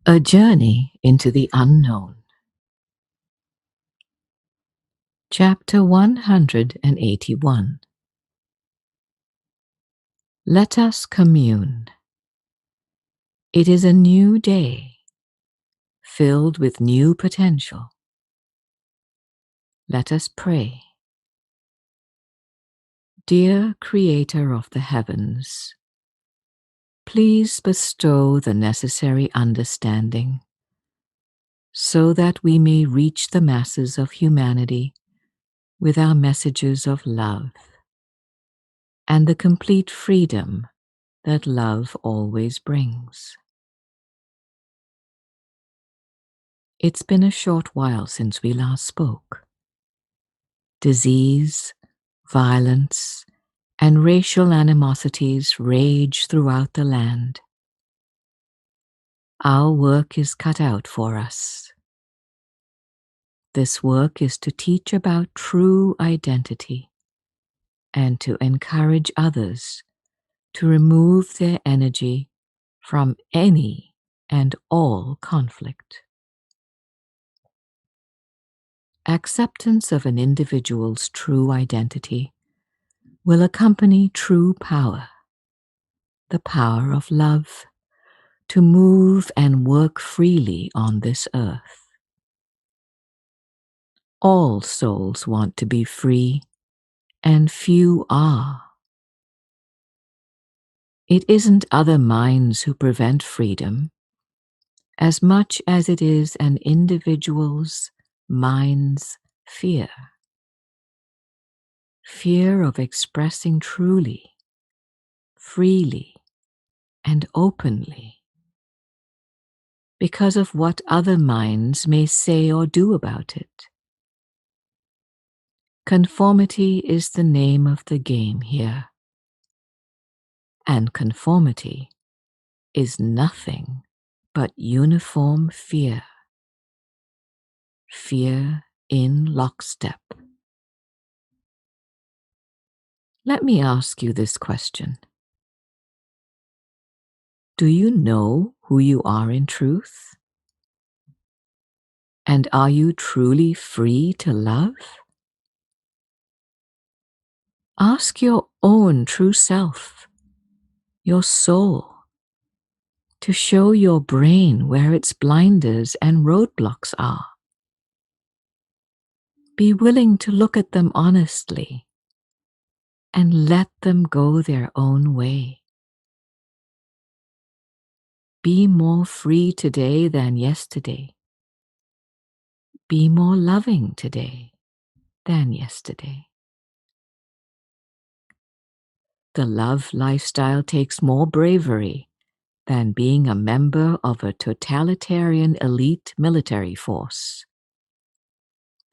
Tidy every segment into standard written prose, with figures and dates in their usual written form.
A Journey into the Unknown. Chapter 181. Let us commune. It is a new day, filled with new potential. Let us pray. Dear Creator of the heavens, please bestow the necessary understanding so that we may reach the masses of humanity with our messages of love and the complete freedom that love always brings. It's been a short while since we last spoke. Disease, violence, and racial animosities rage throughout the land. Our work is cut out for us. This work is to teach about true identity and to encourage others to remove their energy from any and all conflict. Acceptance of an individual's true identity will accompany true power, the power of love, to move and work freely on this earth. All souls want to be free, and few are. It isn't other minds who prevent freedom, as much as it is an individual's mind's fear. Fear of expressing truly, freely, and openly, because of what other minds may say or do about it. Conformity is the name of the game here, and conformity is nothing but uniform fear. Fear in lockstep. Let me ask you this question. Do you know who you are in truth? And are you truly free to love? Ask your own true self, your soul, to show your brain where its blinders and roadblocks are. Be willing to look at them honestly and let them go their own way. Be more free today than yesterday. Be more loving today than yesterday. The love lifestyle takes more bravery than being a member of a totalitarian elite military force.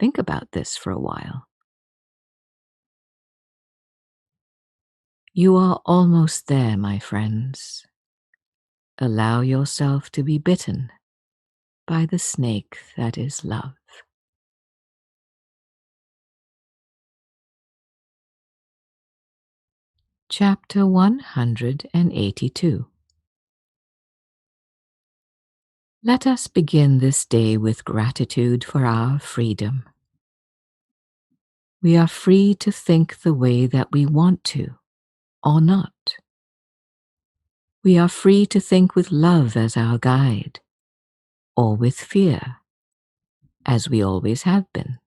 Think about this for a while. You are almost there, my friends. Allow yourself to be bitten by the snake that is love. Chapter 182. Let us begin this day with gratitude for our freedom. We are free to think the way that we want to, or not. We are free to think with love as our guide, or with fear, as we always have been.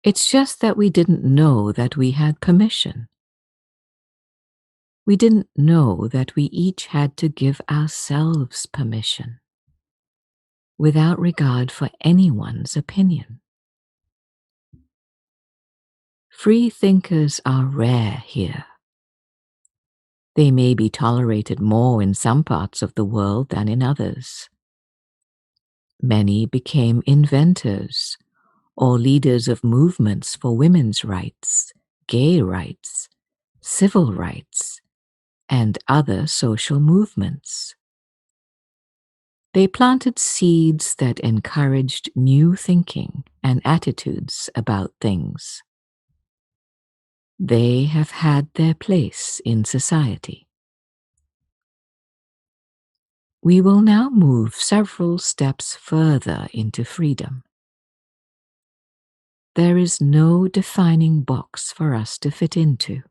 It's just that we didn't know that we had permission. We didn't know that we each had to give ourselves permission, without regard for anyone's opinion. Free thinkers are rare here. They may be tolerated more in some parts of the world than in others. Many became inventors or leaders of movements for women's rights, gay rights, civil rights, and other social movements. They planted seeds that encouraged new thinking and attitudes about things. They have had their place in society. We will now move several steps further into freedom. There is no defining box for us to fit into.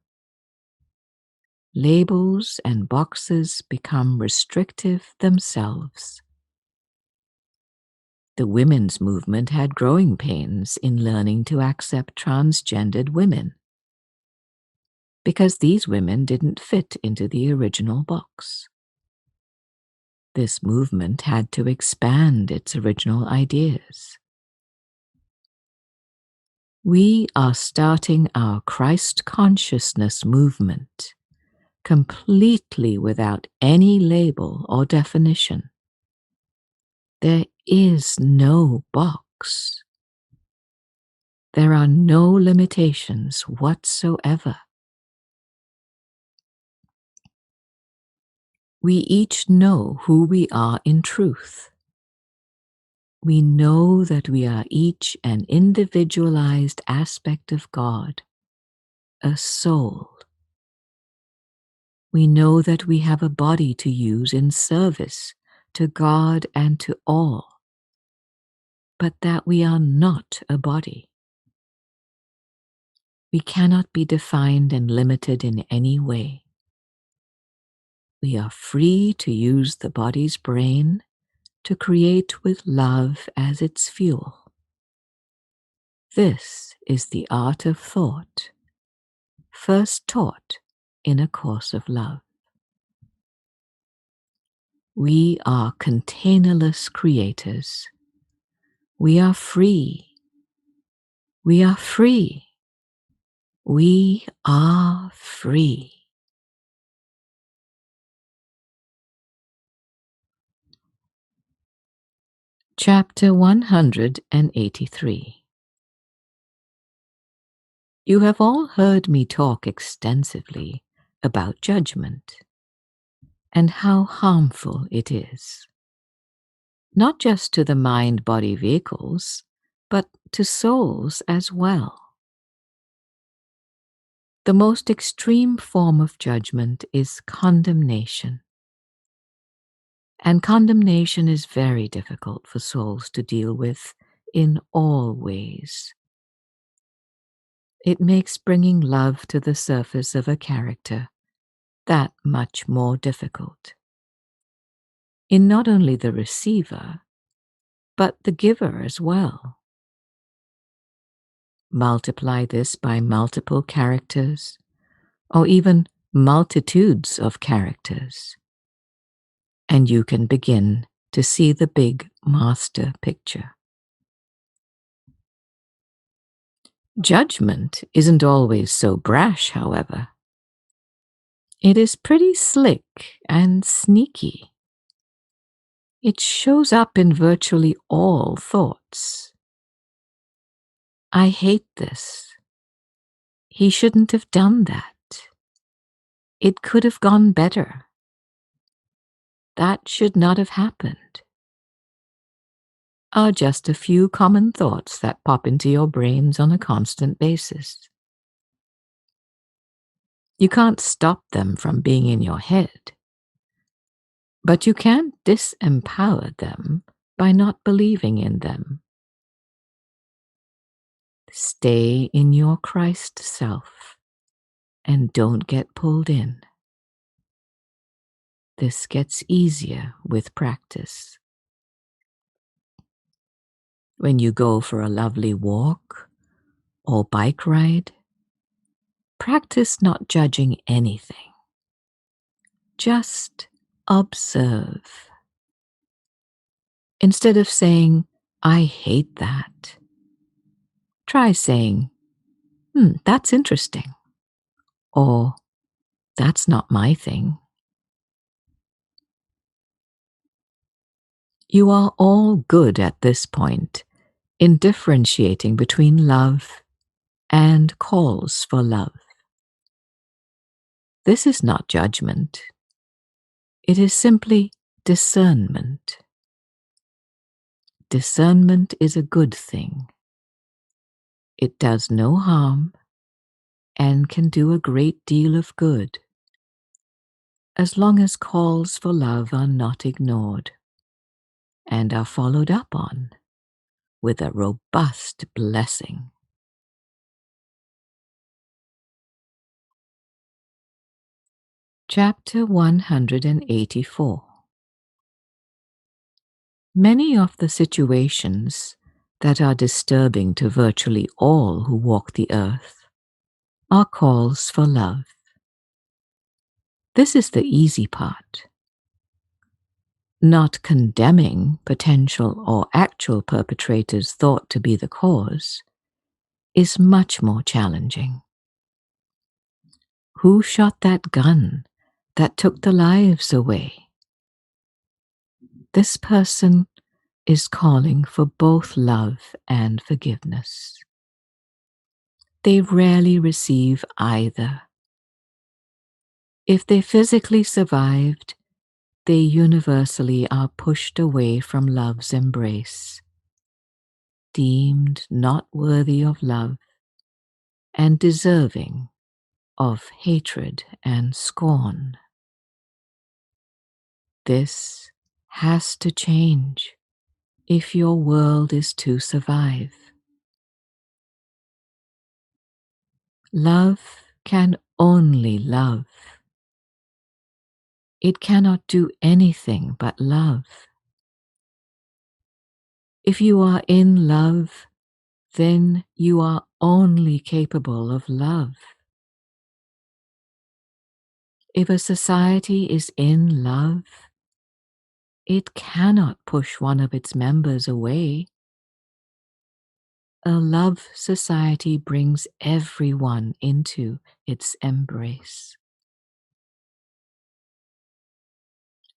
Labels and boxes become restrictive themselves. The women's movement had growing pains in learning to accept transgendered women, because these women didn't fit into the original box. This movement had to expand its original ideas. We are starting our Christ consciousness movement completely without any label or definition. There is no box. There are no limitations whatsoever. We each know who we are in truth. We know that we are each an individualized aspect of God, a soul. We know that we have a body to use in service to God and to all, but that we are not a body. We cannot be defined and limited in any way. We are free to use the body's brain to create with love as its fuel. This is the art of thought, first taught in A Course of Love. We are containerless creators. We are free. We are free. We are free. Chapter 183. You have all heard me talk extensively about judgment and how harmful it is, not just to the mind-body vehicles, but to souls as well. The most extreme form of judgment is condemnation. And condemnation is very difficult for souls to deal with in all ways. It makes bringing love to the surface of a character that much more difficult. In not only the receiver, but the giver as well. Multiply this by multiple characters, or even multitudes of characters, and you can begin to see the big master picture. Judgment isn't always so brash, however. It is pretty slick and sneaky. It shows up in virtually all thoughts. I hate this. He shouldn't have done that. It could have gone better. That should not have happened. Are just a few common thoughts that pop into your brains on a constant basis. You can't stop them from being in your head, but you can disempower them by not believing in them. Stay in your Christ self and don't get pulled in. This gets easier with practice. When you go for a lovely walk or bike ride, practice not judging anything. Just observe. Instead of saying, I hate that, try saying, that's interesting. Or, that's not my thing. You are all good at this point in differentiating between love and calls for love. This is not judgment. It is simply discernment. Discernment is a good thing. It does no harm and can do a great deal of good. as long as calls for love are not ignored and are followed up on with a robust blessing. Chapter 184. Many of the situations that are disturbing to virtually all who walk the earth are calls for love. This is the easy part. Not condemning potential or actual perpetrators thought to be the cause is much more challenging. Who shot that gun that took the lives away? This person is calling for both love and forgiveness. They rarely receive either. If they physically survived, they universally are pushed away from love's embrace, deemed not worthy of love and deserving of hatred and scorn. This has to change if your world is to survive. Love can only love. It cannot do anything but love. If you are in love, then you are only capable of love. If a society is in love, it cannot push one of its members away. A love society brings everyone into its embrace.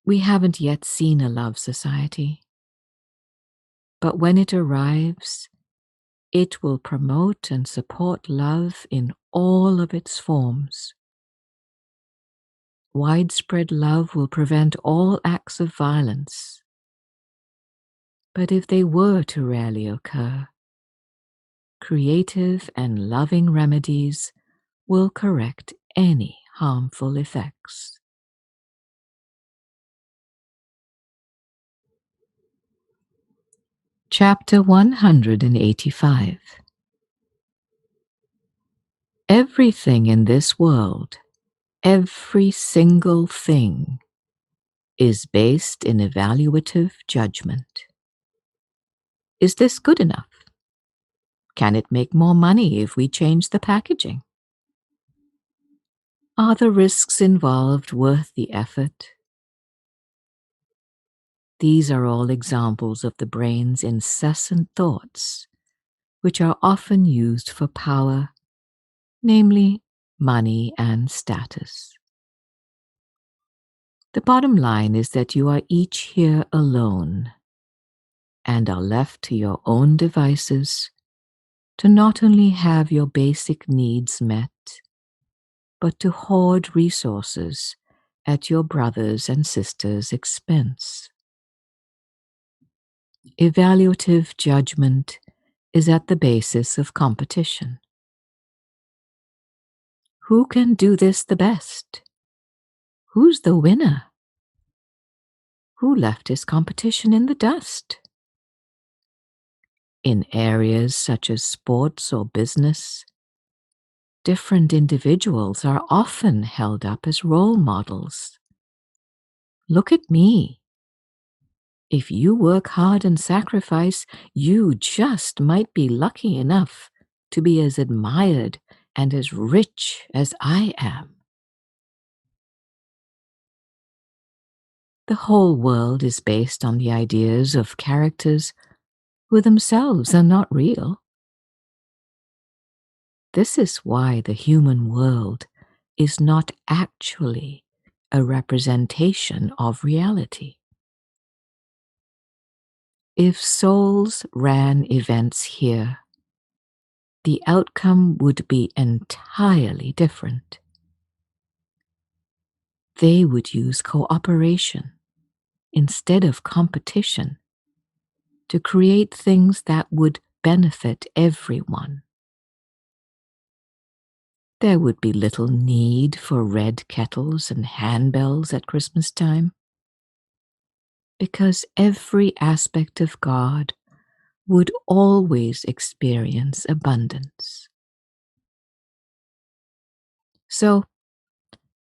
We haven't yet seen a love society, but when it arrives, it will promote and support love in all of its forms. Widespread love will prevent all acts of violence. But if they were to rarely occur, creative and loving remedies will correct any harmful effects. Chapter 185. Everything in this world, every single thing, is based in evaluative judgment. Is this good enough? Can it make more money if we change the packaging? Are the risks involved worth the effort? These are all examples of the brain's incessant thoughts, which are often used for power, namely money and status. The bottom line is that you are each here alone and are left to your own devices to not only have your basic needs met, but to hoard resources at your brothers' and sisters' expense. Evaluative judgment is at the basis of competition. Who can do this the best? Who's the winner? Who left his competition in the dust? In areas such as sports or business, different individuals are often held up as role models. Look at me. If you work hard and sacrifice, you just might be lucky enough to be as admired and as rich as I am. The whole world is based on the ideas of characters who themselves are not real. This is why the human world is not actually a representation of reality. If souls ran events here, the outcome would be entirely different. They would use cooperation instead of competition to create things that would benefit everyone. there would be little need for red kettles and handbells at Christmas time, because every aspect of God would always experience abundance. So,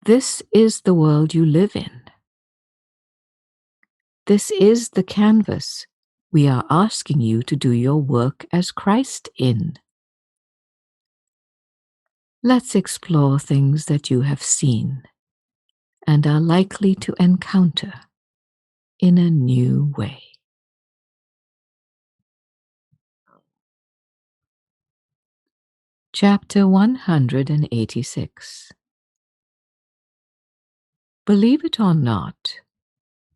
this is the world you live in. This is the canvas we are asking you to do your work as Christ in. Let's explore things that you have seen and are likely to encounter in a new way. Chapter 186. Believe it or not,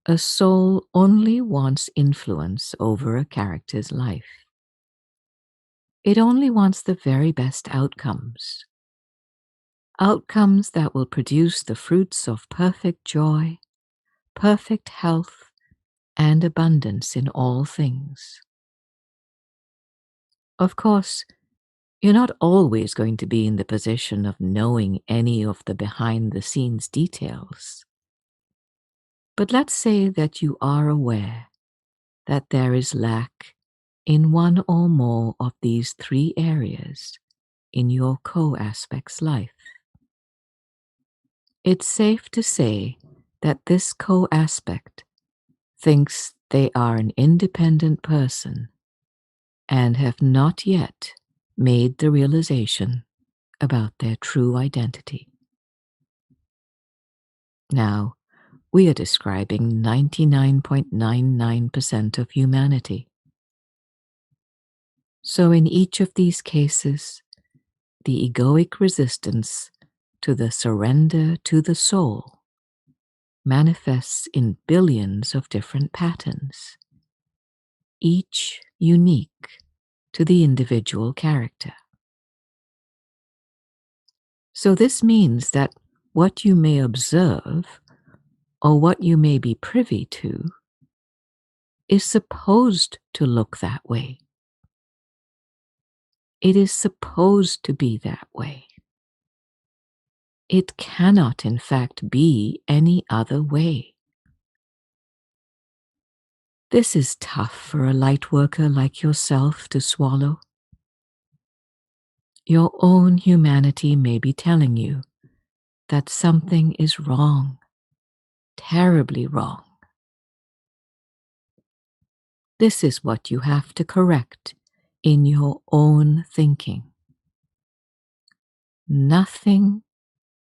a soul only wants influence over a character's life. It only wants the very best outcomes. Outcomes that will produce the fruits of perfect joy, perfect health, and abundance in all things. Of course, you're not always going to be in the position of knowing any of the behind-the-scenes details. But let's say that you are aware that there is lack in one or more of these three areas in your co-aspect's life. It's safe to say that this co-aspect thinks they are an independent person and have not yet made the realization about their true identity. Now, we are describing 99.99% of humanity. So in each of these cases, the egoic resistance to the surrender to the soul manifests in billions of different patterns, each unique to the individual character. So this means that what you may observe or what you may be privy to is supposed to look that way. It is supposed to be that way. It cannot, in fact, be any other way. This is tough for a light worker like yourself to swallow. Your own humanity may be telling you that something is wrong, terribly wrong. This is what you have to correct in your own thinking. Nothing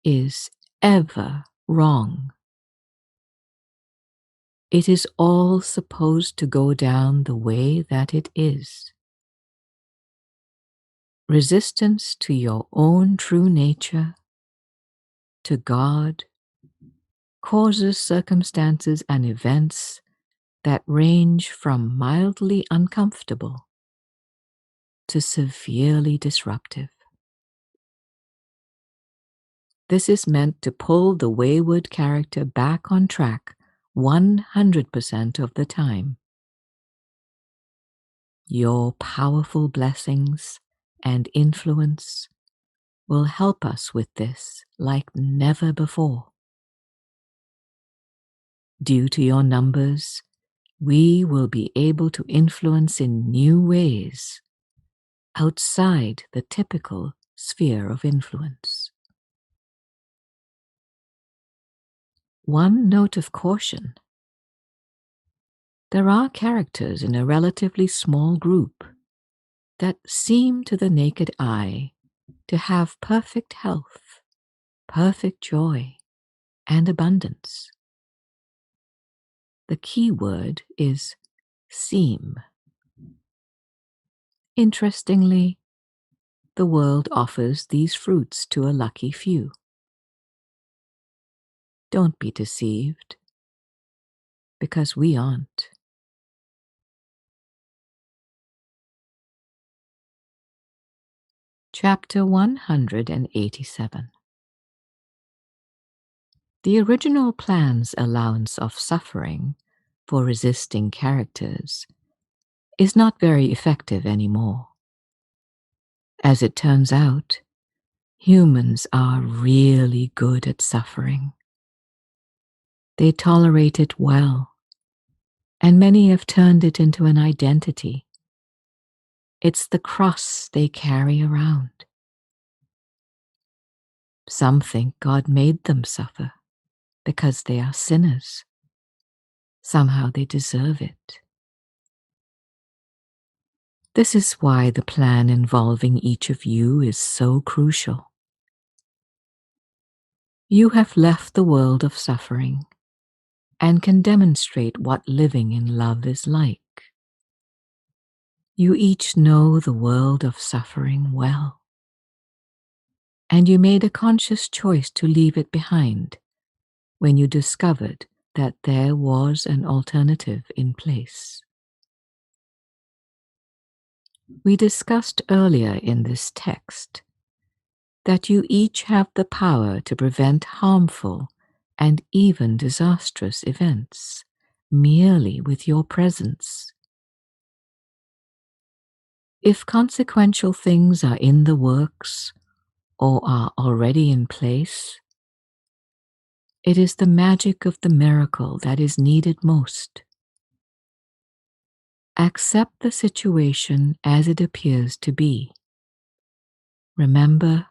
is ever wrong. It is all supposed to go down the way that it is. Resistance to your own true nature, to God, causes circumstances and events that range from mildly uncomfortable to severely disruptive. This is meant to pull the wayward character back on track 100% of the time. Your powerful blessings and influence will help us with this like never before. Due to your numbers, we will be able to influence in new ways outside the typical sphere of influence. One note of caution: there are characters in a relatively small group that seem to the naked eye to have perfect health, perfect joy, and abundance. The key word is seem. Interestingly, the world offers these fruits to a lucky few. Don't be deceived, because we aren't. Chapter 187. The original plan's allowance of suffering for resisting characters is not very effective anymore. As it turns out, Humans are really good at suffering. They tolerate it well, and many have turned it into an identity. It's the cross they carry around. Some think God made them suffer because they are sinners. Somehow they deserve it. This is why the plan involving each of you is so crucial. You have left the world of suffering and can demonstrate what living in love is like. You each know the world of suffering well, and you made a conscious choice to leave it behind when you discovered that there was an alternative in place. We discussed earlier in this text that you each have the power to prevent harmful and even disastrous events merely with your presence. If consequential things are in the works or are already in place, it is the magic of the miracle that is needed most. Accept the situation as it appears to be. Remember,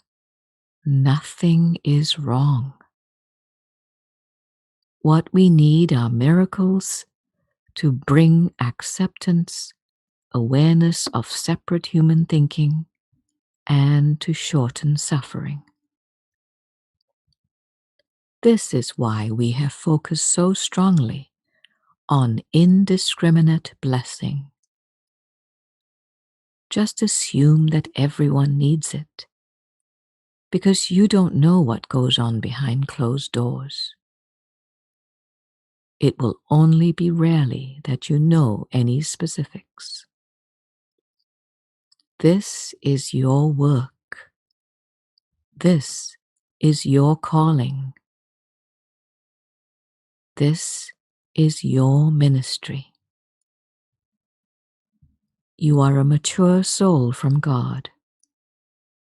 nothing is wrong. What we need are miracles to bring acceptance, awareness of separate human thinking, and to shorten suffering. This is why we have focused so strongly on indiscriminate blessing. Just assume that everyone needs it, because you don't know what goes on behind closed doors. It will only be rarely that you know any specifics. This is your work. This is your calling. This is your ministry. You are a mature soul from God,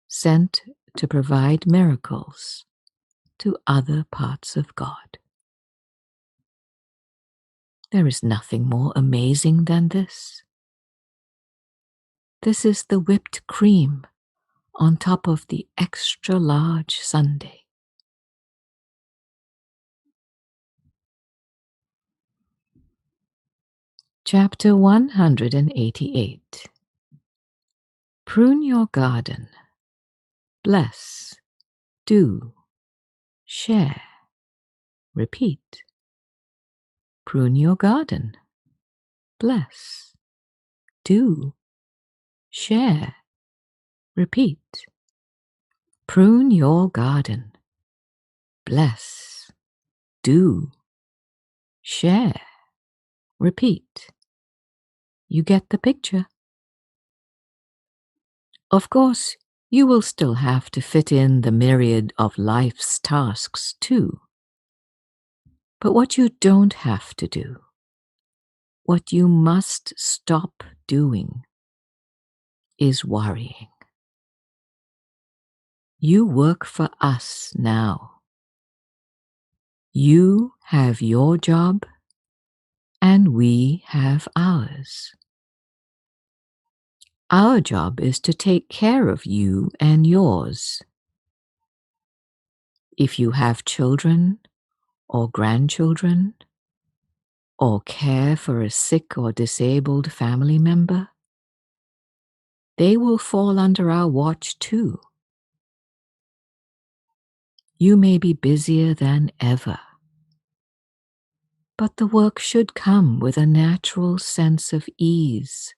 sent to provide miracles to other parts of God. There is nothing more amazing than this. This is the whipped cream on top of the extra large sundae. Chapter 188. Prune your garden. Bless. Do. Share. Repeat. Prune your garden. Bless. Do. Share. Repeat. Prune your garden. Bless. Do. Share. Repeat. You get the picture. Of course, you will still have to fit in the myriad of life's tasks too. But what you don't have to do, what you must stop doing, is worrying. You work for us now. You have your job, and we have ours. Our job is to take care of you and yours. If you have children or grandchildren, or care for a sick or disabled family member, they will fall under our watch too. You may be busier than ever, but the work should come with a natural sense of ease.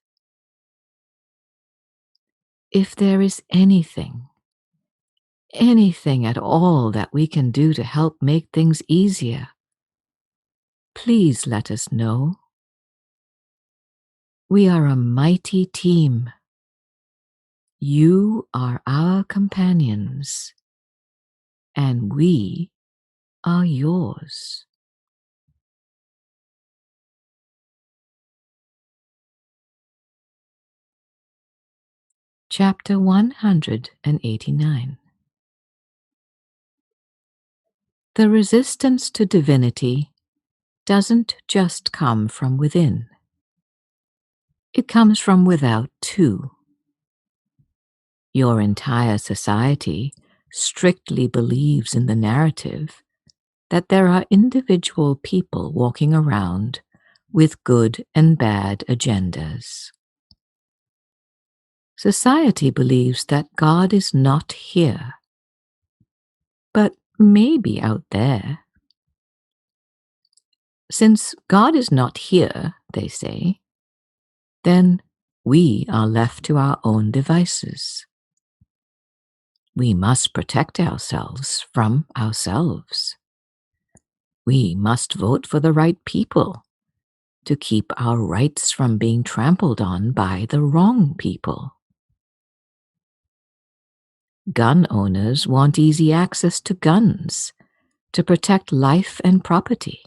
If there is anything at all that we can do to help make things easier, please let us know. We are a mighty team. You are our companions, and we are yours. Chapter 189. The resistance to divinity doesn't just come from within. It comes from without too. Your entire society strictly believes in the narrative that there are individual people walking around with good and bad agendas. Society believes that God is not here, but maybe out there. Since God is not here, they say, then we are left to our own devices. We must protect ourselves from ourselves. We must vote for the right people to keep our rights from being trampled on by the wrong people. Gun owners want easy access to guns to protect life and property.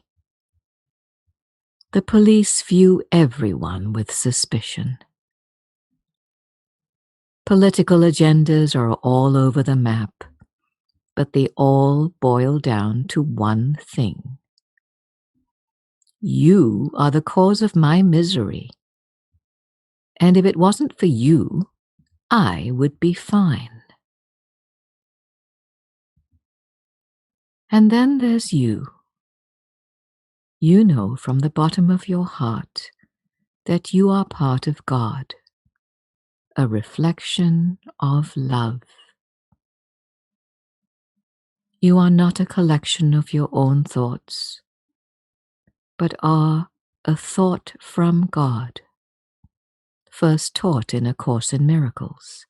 The police view everyone with suspicion. Political agendas are all over the map, but they all boil down to one thing. You are the cause of my misery, and if it wasn't for you, I would be fine. And then there's you. You know from the bottom of your heart that you are part of God, a reflection of love. You are not a collection of your own thoughts, but are a thought from God, first taught in A Course in Miracles.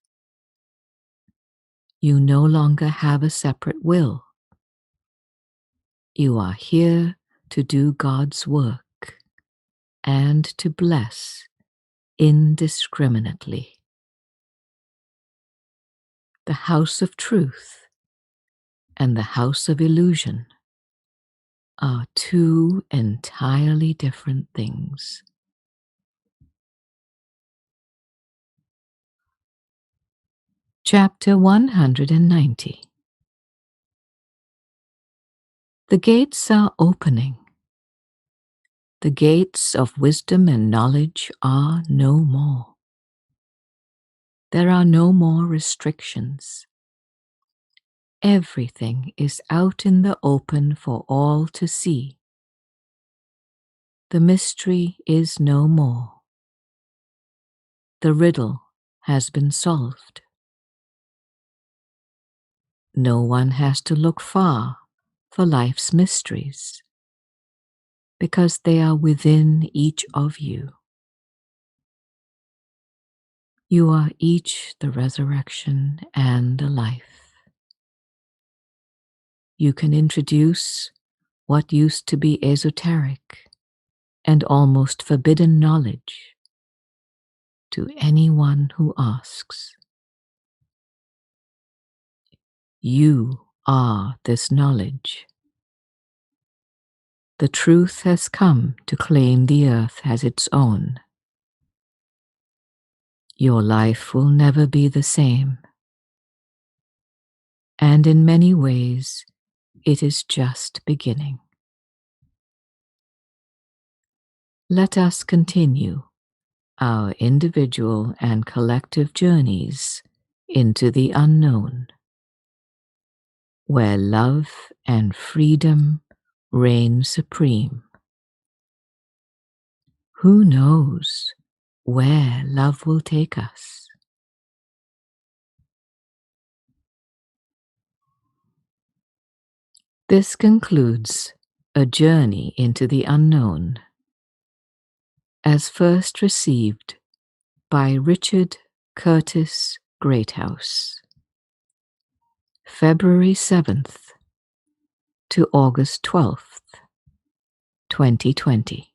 You no longer have a separate will. You are here to do God's work and to bless indiscriminately. The house of truth and the house of illusion are two entirely different things. Chapter 190. The gates are opening. The gates of wisdom and knowledge are no more. There are no more restrictions. Everything is out in the open for all to see. The mystery is no more. The riddle has been solved. No one has to look far for life's mysteries, because they are within each of you. You are each the resurrection and the life. You can introduce what used to be esoteric and almost forbidden knowledge to anyone who asks. You are this knowledge. The truth has come to claim the earth as its own. Your life will never be the same. And in many ways, it is just beginning. Let us continue our individual and collective journeys into the unknown, where love and freedom reign supreme. Who knows where love will take us? This concludes A Journey into the Unknown, as first received by Richard Curtis Greathouse, February 7th to August 12th, 2020.